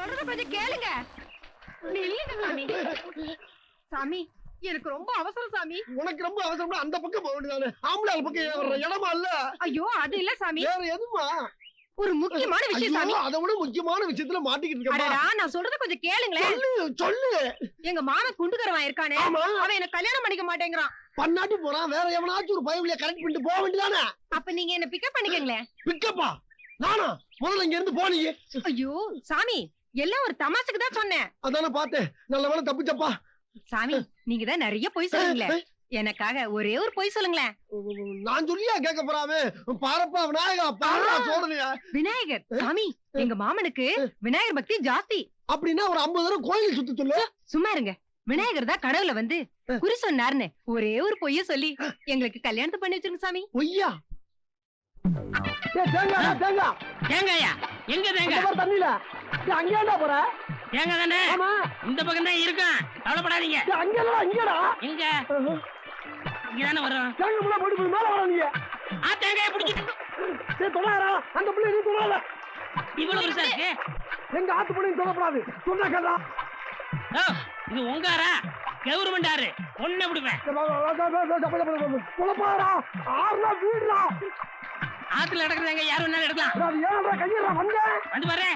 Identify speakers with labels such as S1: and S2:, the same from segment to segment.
S1: சொல்றத கொஞ்சம் கேளுங்க. நில்லுங்க சாமி. சாமி எனக்கு ரொம்ப அவசரம் சாமி.
S2: உனக்கு ரொம்ப அவசரம்னா அந்த பக்கம் போக வேண்டியதானே, ஆம்பளை பக்கம் ஏன் வர்ற? இடமா இல்ல.
S1: ஐயோ அது இல்ல சாமி,
S2: வேற எதுமா?
S1: ஒரு முக்கியமான விஷயம் சாமி.
S2: அதை விட முக்கியமான விஷயத்துல மாட்டிக்கிட்டு இருக்கேன்.
S1: அடடா, நான் சொல்றத கொஞ்சம் கேளுங்களேன்.
S2: சொல்லு.
S1: எங்க மாமன் குண்டுக்கறவன் இருக்கானே, அவன் என்ன கல்யாணம் பண்ணிக்க மாட்டேங்கிறான்.
S2: பண்ணாட்டி போறான், வேற எவனாச்சும் ஒரு பயவிலிய கரெக்ட் பண்ணிட்டு போக வேண்டியதானே.
S1: அப்ப நீங்க என்ன பிக்கப் பண்ணிக்கங்களேன்.
S2: பிக்கப்பா? நானா? முதல்ல இங்க இருந்து போனீங்க.
S1: ஐயோ சாமி, எல்லாம் ஒரு தமாசுக்கு தான் சொன்னேன்.
S2: அதானே பார்த்தேன். நல்ல வேளை தப்பிச்சப்பா.
S1: சாமி நீங்க தான் நிறைய பொய் சொல்லுங்களே, எனக்காக ஒரே ஒரு பொய் சொல்லுங்களேன்.
S2: நான் சொல்லியா கேட்க போறாமே? பாரப்பா விநாயகா, பாரா சோதனையா.
S1: விநாயகர் சாமி, எங்க மாமனுக்கு விநாயகர் பக்தி ஜாஸ்தி.
S2: அப்படின்னா ஒரு 50 தடவை கோயில் சுத்தி சொல்லு.
S1: சும்மா இருங்க, விநாயகர் தான் கடவுள வந்து குறி சொன்னாருன்னு ஒரே ஒரு பொய்ய சொல்லி எங்களுக்கு கல்யாணத்தை பண்ணி வச்சிருங்க சாமி.
S2: பொய்யா? தேங்காய் தேங்காய்
S3: தேங்காயா? எங்க தேங்காய்?
S2: தண்ணில அங்கேடா போற?
S3: தேங்காய் தானே இந்த பக்கம் தான் இருக்கும், கவலைப்படாதீங்க.
S2: அங்கடா இங்கடா.
S3: எங்க இங்கதானே வரும்.
S2: தேங்காய் போட்டு மேல வர நீங்க.
S3: தேங்காயை பிடிச்சிட்டு
S2: தொடாரா அந்த பிள்ளை நீ தொடாத.
S3: இவ்வளவு பெருசா இருக்கு.
S2: எங்க ஆத்து பிள்ளைங்க தொடப்படாது, சொன்னா கேட்டா.
S3: இது உங்காரா கவர்மெண்ட் ஆறு, ஒண்ணு விடுவேன்.
S2: குழப்பாரா ஆறுனா வீடுடா.
S3: ஆத்துல நடக்கிறதாங்க யாரும் வேணாலும் எடுக்கலாம்.
S2: ஏன் கையறா வந்தேன்
S3: வந்து வரேன்.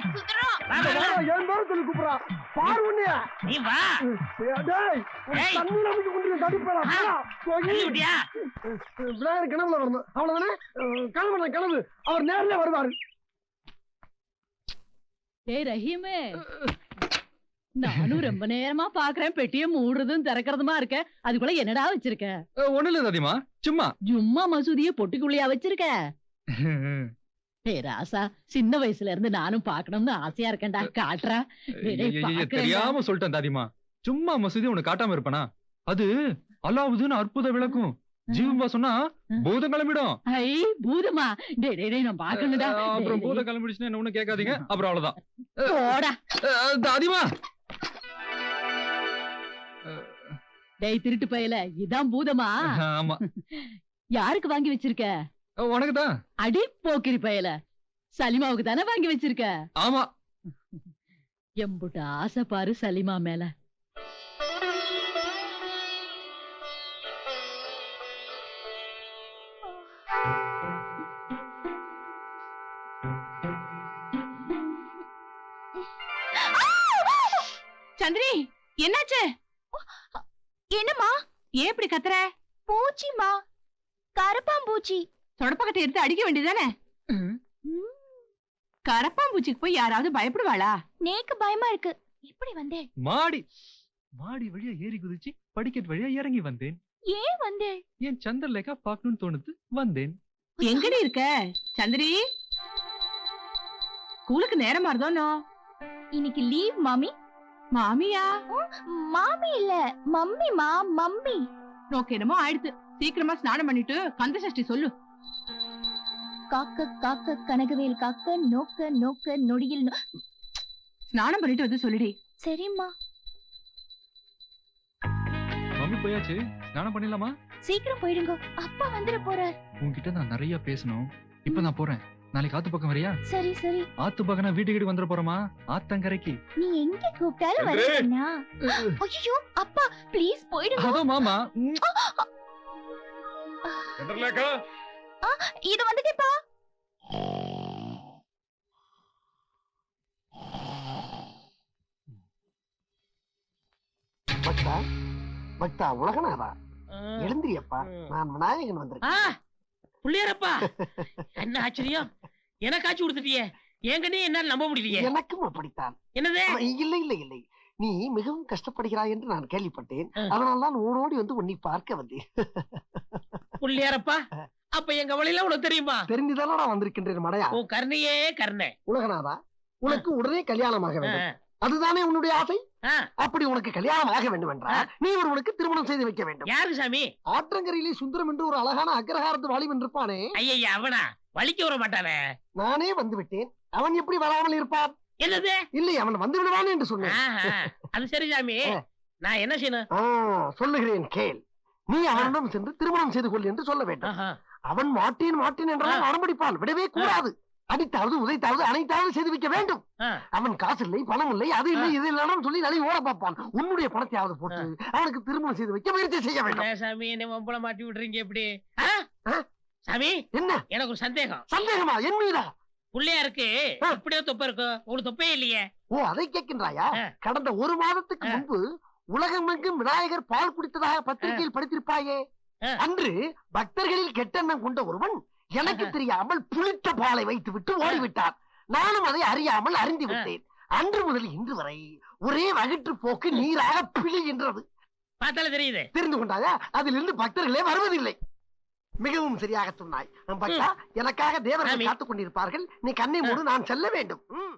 S2: என் பேரு சொல்லி கூப்பிடுறா. பாரு உன்னைய.
S3: நீ வா.
S2: டேய் தண்ணில வந்து கொண்டு தடிப்படா.
S3: விட்டியா?
S2: விநாயகர் கனவுல வரணும், அவ்வளவுதானே. கனவு கனவு, அவர் நேர்ல வருவாரு.
S4: ஏய் ரஹீமே, நானும் ரொம்ப நேரமா பாக்குறேன், பெட்டிய மூடுறதும் திறக்கிறதுமா இருக்க. அதுக்குள்ள என்னடா வச்சிருக்க?
S5: ஒண்ணு இல்ல தாதிமா, சும்மா
S4: ஜும்மா மசூதிய பொட்டிக்குள்ளையா வச்சிருக்க? ஏய் ராசா, சின்ன வயசுல இருந்து நானும் பாக்கணும்னு ஆசையா இருக்கேன்டா, காட்டுறா.
S5: தெரியாம சொல்லிட்டேன் தாதிமா. சும்மா மசூதி உனக்கு காட்டாம இருப்பனா? அது அல்லாவுதுன்னு அற்புத விளக்கும். ஜீவம்பா சொன்னா பூதம் கிளம்பிடும்.
S4: ஐ பூதமா? டேய் டேய் நான் பாக்கணும்டா.
S5: அப்புறம் பூதம் கிளம்பிடுச்சுன்னா என்ன ஒண்ணு கேட்காதீங்க, அப்புறம் அவ்வளவுதான்.
S4: போடா
S5: தாதிமா.
S4: டேய் திருட்டு பயல, இதான் பூதமா?
S5: ஆமா.
S4: யாருக்கு வாங்கி வச்சிருக்க?
S5: உனக்குதான்.
S4: அடி போக்கிரி பயல, சலிமாவுக்கு தானே வாங்கி வச்சிருக்க?
S5: ஆமா.
S4: எம்புட்டு ஆசை பாரு சலிமா மேல.
S1: சந்திரி என்னாச்சு?
S6: என்னம்மா?
S1: ஏன் இப்படி கத்துற?
S6: பூச்சிமா, கரப்பாம்பூச்சி.
S1: தொடப்பக்கட்டை எடுத்து அடிக்க வேண்டியதானே? கரப்பாம்பூச்சிக்கு போய் யாராவது பயப்படுவாளா?
S6: நேக்கு பயமா இருக்கு. எப்படி வந்தேன்?
S5: மாடி வழியா ஏறி குதிச்சு படிக்கட் வழியா இறங்கி வந்தேன்.
S6: ஏன் வந்தேன்?
S5: என் சந்திரலேகா பாக்கணும்னு தோணுது, வந்தேன்.
S1: எங்கடி இருக்க சந்திரி? ஸ்கூலுக்கு நேரமா இருந்தோனோ?
S6: இன்னைக்கு லீவ் மாமி.
S1: மாமியா?
S6: மாமி இல்ல, மம்மிமா, மம்மி.
S1: நோக்கு என்னமோ ஆயிடுத்து. சீக்கிரமா ஸ்நானம் பண்ணிட்டு கந்த சஷ்டி சொல்லு.
S6: காக்க காக்க கனகவேல் காக்க, நோக்க நோக்க நொடியில்
S1: ஸ்நானம் பண்ணிட்டு வந்து சொல்லுடி.
S6: சரிம்மா.
S5: மம்மி போயாச்சு, ஸ்நானம் பண்ணிடலாமா?
S6: சீக்கிரம் போயிடுங்க, அப்பா வந்துட போறார்.
S5: உன்கிட்ட நான் நிறைய பேசணும். இப்ப நான் போறேன். நாளைக்கு ஆத்து பக்கம் வரியா?
S6: சரி சரி.
S5: ஆத்து பக்கம் வீட்டுக்கு வந்துட போறோமா? ஆத்தங்கரைக்கு.
S6: நீ எங்க கூப்பிட்டாலும் வரேன்னா. ஐயோ அப்பா ப்ளீஸ் போயிடுங்க.
S5: அதோ மாமா.
S2: சந்திரலேகா,
S6: இது வந்துட்டேப்பா.
S2: பக்தா பக்தா உலகநாதா, எழுந்திரியப்பா. நான் விநாயகன் வந்திருக்கேன்.
S3: புள்ளியரப்பா, என்ன ஆச்சரியம், எனக்கு ஆட்சி கொடுத்துட்டியே. என்கிட்ட என்னால நம்ப முடியலையே.
S2: எனக்கும் அப்படித்தான்.
S3: என்னது?
S2: இல்லை இல்லை இல்லை, நீ மிகவும் கஷ்டப்படுகிறாய் என்று நான் கேள்விப்பட்டேன். அதனால தான் ஓடோடி வந்து உன்னை பார்க்க வந்தேன்.
S3: புள்ளியரப்பா, அப்ப எங்க வழியில உனக்கு தெரியுமா?
S2: தெரிஞ்சுதானே நான் வந்திருக்கின்றேன் மடையா.
S3: உன் கருணையே கருணை.
S2: உலகநாதா, உனக்கு உடனே கல்யாணமாக வேண்டும், அதுதானே உன்னுடைய ஆசை. அப்படி உனக்கு கல்யாணம் ஆக வேண்டும் என்றால் நீ ஒருவனுக்கு திருமணம் செய்து வைக்க வேண்டும்.
S3: யாருக்கு சாமி?
S2: ஆற்றங்கரையிலே சுந்தரம் என்று ஒரு அழகான அக்ரஹாரத்து வாலிபன் இருப்பானே.
S3: ஐயா, அவனா? வலிக்க வர மாட்டானே.
S2: நானே வந்து விட்டேன், அவன் எப்படி வராமல் இருப்பான்?
S3: என்னது?
S2: இல்லை, அவன் வந்து விடுவான் என்று சொன்னேன்.
S3: அது சரி சாமி, நான் என்ன செய்யணும்?
S2: சொல்லுகிறேன் கேள். நீ அவனிடம் சென்று திருமணம் செய்து கொள் என்று சொல்ல வேண்டும். அவன் மாட்டேன் மாட்டேன் என்றால் அடம்பிடிப்பான், விடவே கூடாது. அடித்தாவது உதைத்தாவது அனைத்தாவது செய்து வைக்க வேண்டும்.
S3: ஆ.
S2: அவன் காசு இல்லை, பணம் இல்லை, அது இல்லை, இது இல்லைன்னு சொல்லி நலி ஓட பார்ப்பான். உன்னுடைய பணத்தையாவது போட்டு அவனுக்கு திருமணம் செய்து வைக்க முயற்சி செய்ய வேண்டும்.
S3: என்ன சாமி என்ன வம்புல மாட்டி விடுறீங்க எப்படி? ஆ?
S2: ஆ?
S3: சாமி
S2: என்ன
S3: எனக்கு ஒரு சந்தேகம்.
S2: சந்தேகமா? என் மீதா?
S3: புள்ளையாருக்கு
S2: ஆ.
S3: இப்படியே தொப்பை இருக்கும், உங்களுக்கு தொப்பே இல்லையே.
S2: ஓ, அதை கேட்கின்றாயா?
S3: ஆ.
S2: கடந்த 1 மாதத்துக்கு
S3: ஆ.
S2: முன்பு உலகமெங்கும் விநாயகர் பால் குடித்ததாக பத்திரிகையில் படித்திருப்பாயே.
S3: ஆ.
S2: அன்று பக்தர்களில் கெட்டெண்ணம் கொண்ட ஒருவன் எனக்கு தெரியாமல் புளித்த பாலை வைத்து விட்டு ஓடிவிட்டார். நானும் அதை அறியாமல் அறிந்து விட்டேன். அன்று முதல் இன்று வரை ஒரே வயிற்று போக்கு நீராக பிழிகின்றது.
S3: பார்த்தாலே தெரியுது.
S2: தெரிந்து கொண்டாயா? அதிலிருந்து பக்தர்களே வருவதில்லை. மிகவும் சரியாக சொன்னாய் பக்தா. எனக்காக தேவர்கள்
S3: சாமி.
S2: காத்துக் கொண்டிருப்பார்கள். நீ கண்ணை மூடு, நான் செல்ல வேண்டும்.